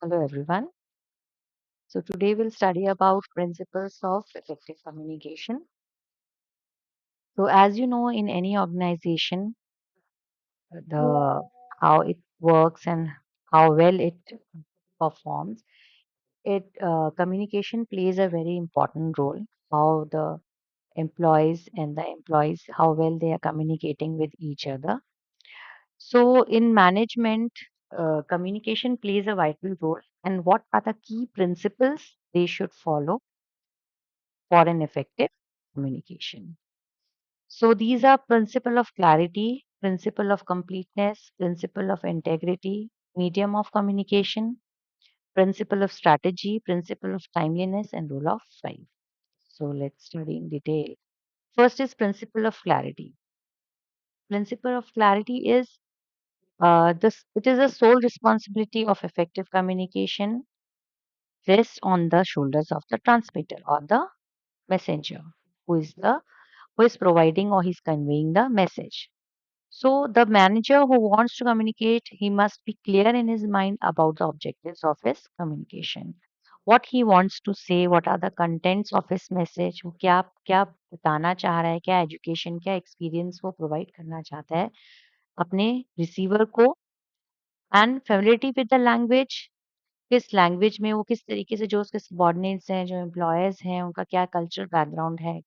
Hello everyone. So today we'll study about principles of effective communication. So as you know, in any organization, the how it works and how well it performs, it communication plays a very important role. How the employees and the employees, how well they are communicating with each other. So in management, communication plays a vital role. And what are the key principles they should follow for an effective communication? So these are principle of clarity, principle of completeness, principle of integrity, medium of communication, principle of strategy, principle of timeliness, and rule of five. So let's study in detail. First is principle of clarity. Principle of clarity is this. It is the sole responsibility of effective communication rests on the shoulders of the transmitter or the messenger, who is the who is providing or he's conveying the message. So the manager who wants to communicate, he must be clear in his mind about the objectives of his communication. What he wants to say, what are the contents of his message, वो क्या क्या बताना चाह रहा है, क्या education, क्या experience वो प्रोवाइड करना चाहता है अपने रिसीवर को एंड फेमिलिटी विद द लैंग्वेज किस लैंग्वेज में वो किस तरीके से जो उसके सबॉर्डिनेट्स हैं, जो एम्प्लॉयर्स हैं, उनका क्या कल्चरल बैकग्राउंड है,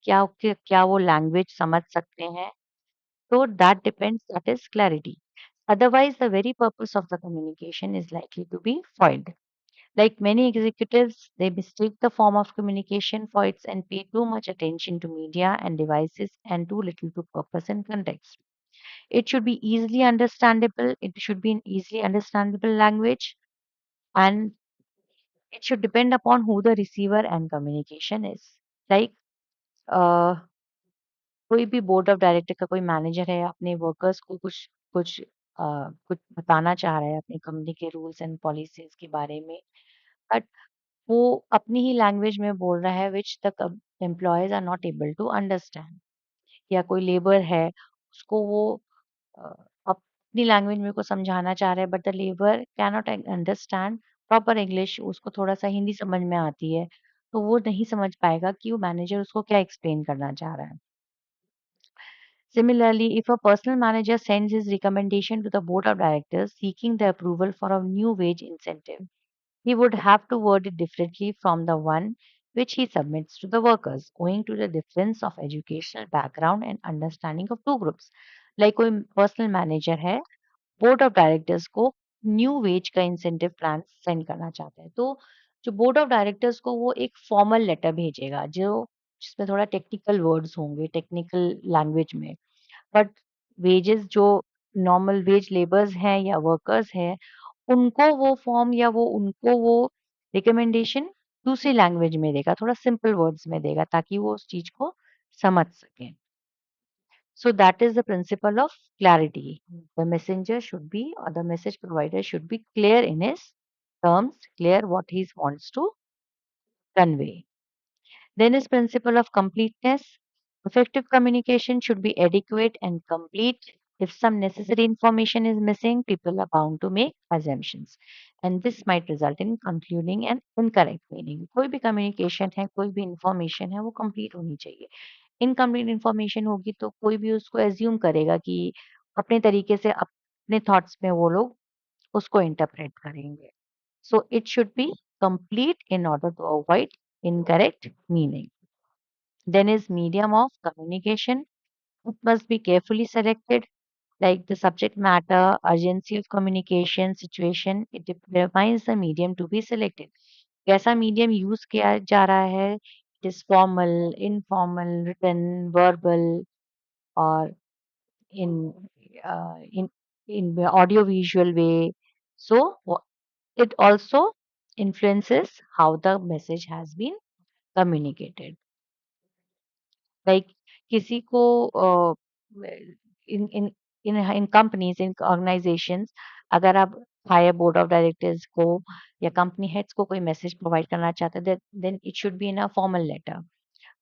क्या वो लैंग्वेज समझ सकते हैं. So that depends, that is clarity. Otherwise, the very purpose of the communication is likely to be foiled. Like many executives, they mistake the form of communication for its and pay too much attention to media and devices and too little to purpose and context. It should be easily understandable. It should be in easily understandable language, and it should depend upon who the receiver and communication is. Like uh, कोई भी board of director का कोई manager है अपने workers को कुछ कुछ बताना चाह रहा है अपनी कंपनी के रूल्स एंड पॉलिसीज के बारे में, बट वो अपनी ही लैंग्वेज में बोल रहा है which the employees are not able to understand. या कोई लेबर है, उसको वो अ, अपनी लैंग्वेज में को समझाना चाह रहा है but the labour can not understand proper English, उसको थोड़ा सा हिंदी समझ में आती है, तो वो नहीं समझ पाएगा कि वो मैनेजर उसको क्या एक्सप्लेन करना चाह रहा है. Similarly, if a personal manager sends his recommendation to the board of directors seeking the approval for a new wage incentive, he would have to word it differently from the one which he submits to the workers, owing to the difference of educational background and understanding of two groups. Like कोई personal manager है, board of directors को new ways का incentive plan send करना चाहता है, तो जो board of directors को वो एक फॉर्मल लेटर भेजेगा जो जिसमें थोड़ा टेक्निकल वर्ड्स होंगे, टेक्निकल लैंग्वेज में. बट वेजेस जो नॉर्मल वेज लेबर्स हैं या वर्कर्स हैं, उनको वो फॉर्म या वो उनको वो रिकमेंडेशन दूसरी लैंग्वेज में देगा, थोड़ा सिंपल वर्ड्स में देगा ताकि वो उस चीज को समझ सकें. So that is the principle of clarity. The messenger should be, or the message provider should be clear in his terms, clear what he wants to convey. Then is principle of completeness. Effective communication should be adequate and complete. If some necessary information is missing, people are bound to make assumptions, and this might result in concluding an incorrect meaning. कोई भी communication है, कोई भी information है, वो complete होनी चाहिए. Incomplete information होगी तो कोई भी उसको एज्यूम करेगा कि अपने तरीके से अपने थॉट्स में वो लोग उसको इंटरप्रेट करेंगे. So it should be complete in order to avoid incorrect meaning. Then is medium of communication. It must be carefully selected, like the subject matter, urgency of communication, situation. It determines the medium to be selected. कैसा medium use किया जा रहा है, it is formal, informal, written, verbal, or in uh, in in the audio visual way. So it also influences how the message has been communicated. Like किसी को इन इन इन companies, इन organisations, अगर आप higher board of directors को या company heads को कोई message provide करना चाहते हैं, then it should be in a formal letter.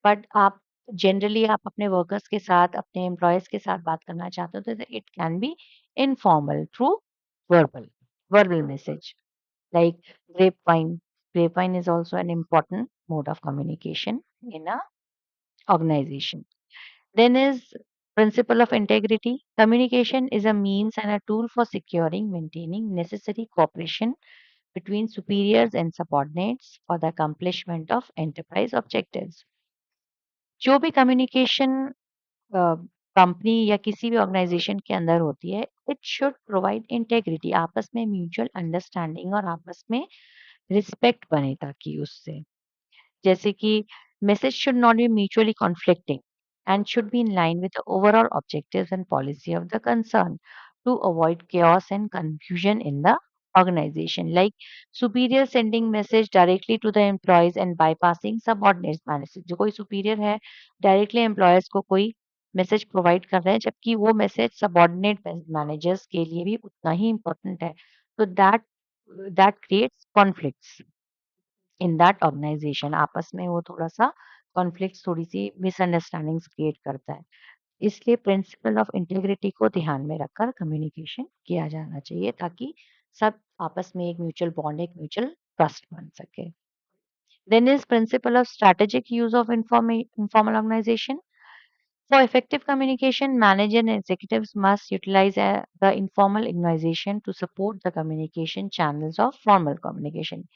But आप जनरली आप अपने वर्कर्स के साथ, अपने एम्प्लॉयज के साथ बात करना चाहते हो तो it can be informal through verbal verbal message. like grapevine. Grapevine is also an important mode of communication in a organization. Then is principle of integrity. Communication is a means and a tool for securing, maintaining necessary cooperation between superiors and subordinates for the accomplishment of enterprise objectives. जो भी communication company या किसी भी organisation के अंदर होती है, it should provide integrity, आपस में म्यूचुअल अंडरस्टैंडिंग और आपस में रिस्पेक्ट बने ताकि उससे जैसे कि message should not be mutually conflicting and should be in line with the overall objectives and policy of the concern to avoid chaos and confusion in the organization. Like superior sending message directly to the employees and bypassing subordinates managers. जो कोई superior है directly employers को कोई message provide कर रहे हैं जबकि वो मैसेज सबॉर्डिनेट मैनेजर्स के लिए भी उतना ही इम्पोर्टेंट है तो that creates conflicts in that organisation आपस में वो थोड़ा-सा कॉन्फ्लिक्ट्स थोड़ी-सी मिसअंडरस्टैंडिंग्स क्रिएट करता है। इसलिए प्रिंसिपल ऑफ इंटीग्रिटी को ध्यान में रखकर कम्युनिकेशन किया जाना चाहिए ताकि सब आपस में एक म्यूचुअल बॉन्ड, एक म्यूचुअल ट्रस्ट बन सके। Then is principle of strategic use of informal organization. For effective communication, managers and executives must utilize the informal organization to support the communication channels of formal communication.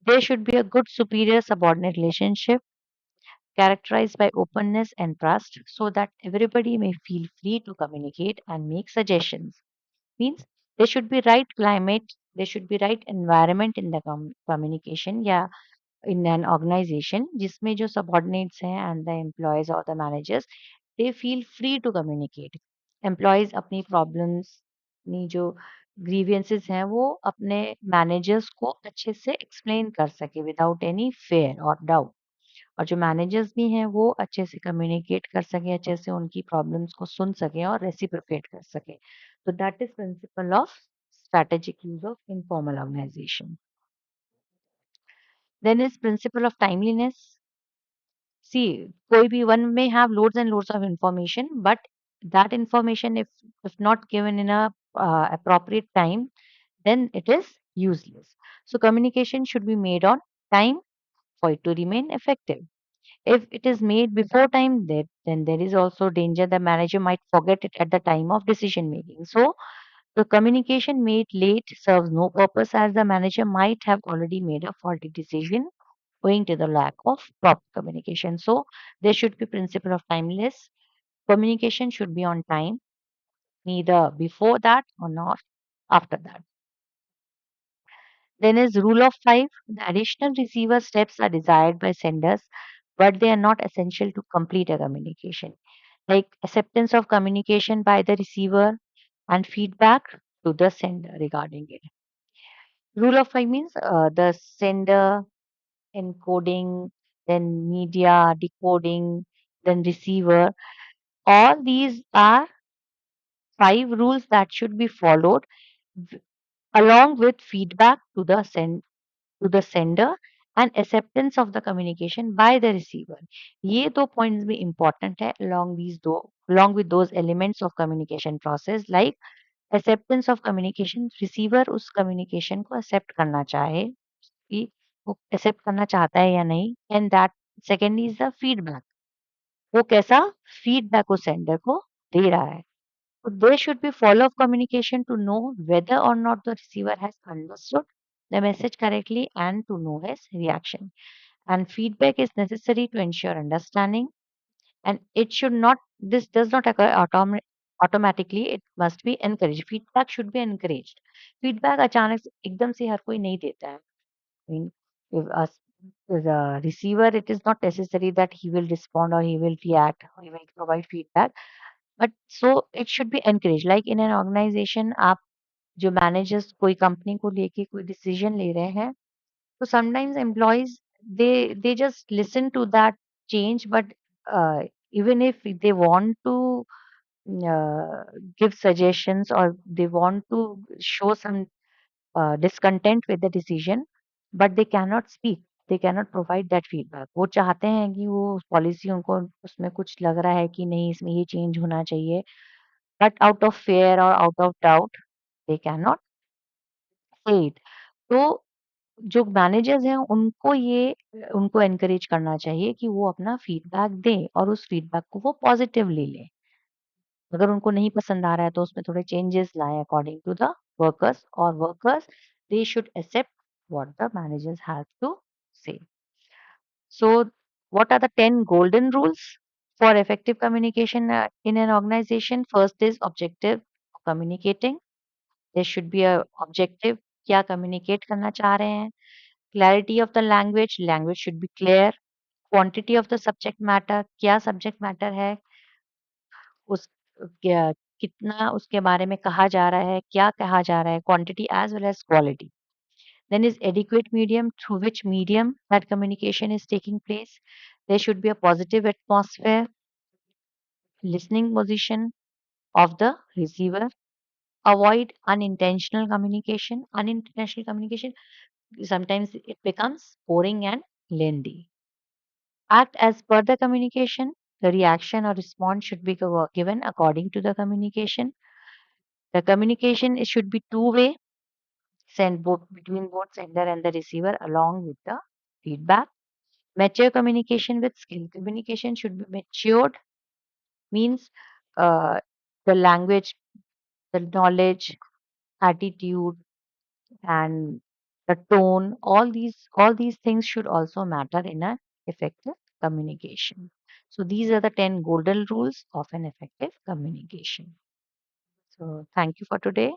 There should be a good superior subordinate relationship characterized by openness and trust so that everybody may feel free to communicate and make suggestions. Means there should be right climate, there should be right environment in the communication. Yeah, in an organization जिसमें जो subordinates हैं and the employees or the managers they feel free to communicate. Employees अपनी problems अपनी जो grievances हैं वो अपने managers को अच्छे से explain कर सके without any fear or doubt. और जो मैनेजर्स भी हैं वो अच्छे से कम्युनिकेट कर सकें, अच्छे से उनकी प्रॉब्लम्स को सुन सकें और रेसिप्रोकेट कर सकें। तो that is principle of strategic use of informal organization. Then is principle of timeliness. See, koi bhi one may have loads and loads of information, but that information, if not given in a appropriate time, then it is useless. So communication should be made on time for it to remain effective. If it is made before time, then there is also danger the manager might forget it at the time of decision making. So the communication made late serves no purpose as the manager might have already made a faulty decision owing to the lack of proper communication. So there should be principle of timeless. Communication should be on time, neither before that or not after that. Then is rule of five. The additional receiver steps are desired by senders, but they are not essential to complete a communication. Like acceptance of communication by the receiver and feedback to the sender regarding it. Rule of five means the sender encoding, then media decoding, then receiver. All these are five rules that should be followed w- along with feedback to the sender and acceptance of the communication by the receiver. ये दो points भी important है along with those elements of communication process like acceptance of communication receiver उस communication को accept करना चाहे कि वो accept करना चाहता है या नहीं and that second is the feedback वो कैसा feedback उस sender को दे रहा है so there should be follow-up communication to know whether or not the receiver has understood the message correctly and to know his reaction. And feedback is necessary to ensure understanding and it should not this does not occur automatically it must be encouraged feedback should be encouraged feedback अचानक से एकदम से हर कोई नहीं देता है I mean if us the receiver it is not necessary that he will respond or he will react or he will provide feedback but so it should be encouraged like in an organization आप जो managers कोई company को लेके कोई decision ले रहे हैं so sometimes employees they just listen to that change, but uh, even if they want to uh, give suggestions or they want to show some discontent with the decision, but they cannot speak. They cannot provide that feedback. वो चाहते हैं कि वो policy उनको उसमें कुछ लग रहा है कि नहीं इसमें ये चेंज होना चाहिए बट आउट ऑफ फेयर और out of doubt they can not से इट जो मैनेजर्स हैं उनको एनकरेज करना चाहिए कि वो अपना फीडबैक दें और उस फीडबैक को वो पॉजिटिवली लें। अगर उनको नहीं पसंद आ रहा है तो उसमें थोड़े चेंजेस लाएँ अकॉर्डिंग टू द वर्कर्स, और workers they should accept what the managers have to say. So, what are the 10 golden rules for effective communication in an organization? First is objective communicating. There should be a objective. क्या communicate करना चाह रहे हैं? Clarity of the language. Language should be clear. Quantity of the subject matter. क्या subject matter है? उस क्या कितना उसके बारे में कहा जा रहा है? क्या कहा जा रहा है? Quantity as well as quality. Then is adequate medium, through which medium that communication is taking place. There should be a positive atmosphere, listening position of the receiver. Avoid unintentional communication. Unintentional communication, sometimes it becomes boring and lengthy. Act as per the communication. The reaction or response should be given according to the communication. The communication it should be two-way, sent both between both sender and the receiver along with the feedback. Mature communication with skill. Communication should be matured, means uh, the language, the knowledge, attitude, and the tone. All these things should also matter in an effective communication. So these are the 10 golden rules of an effective communication. So thank you for today.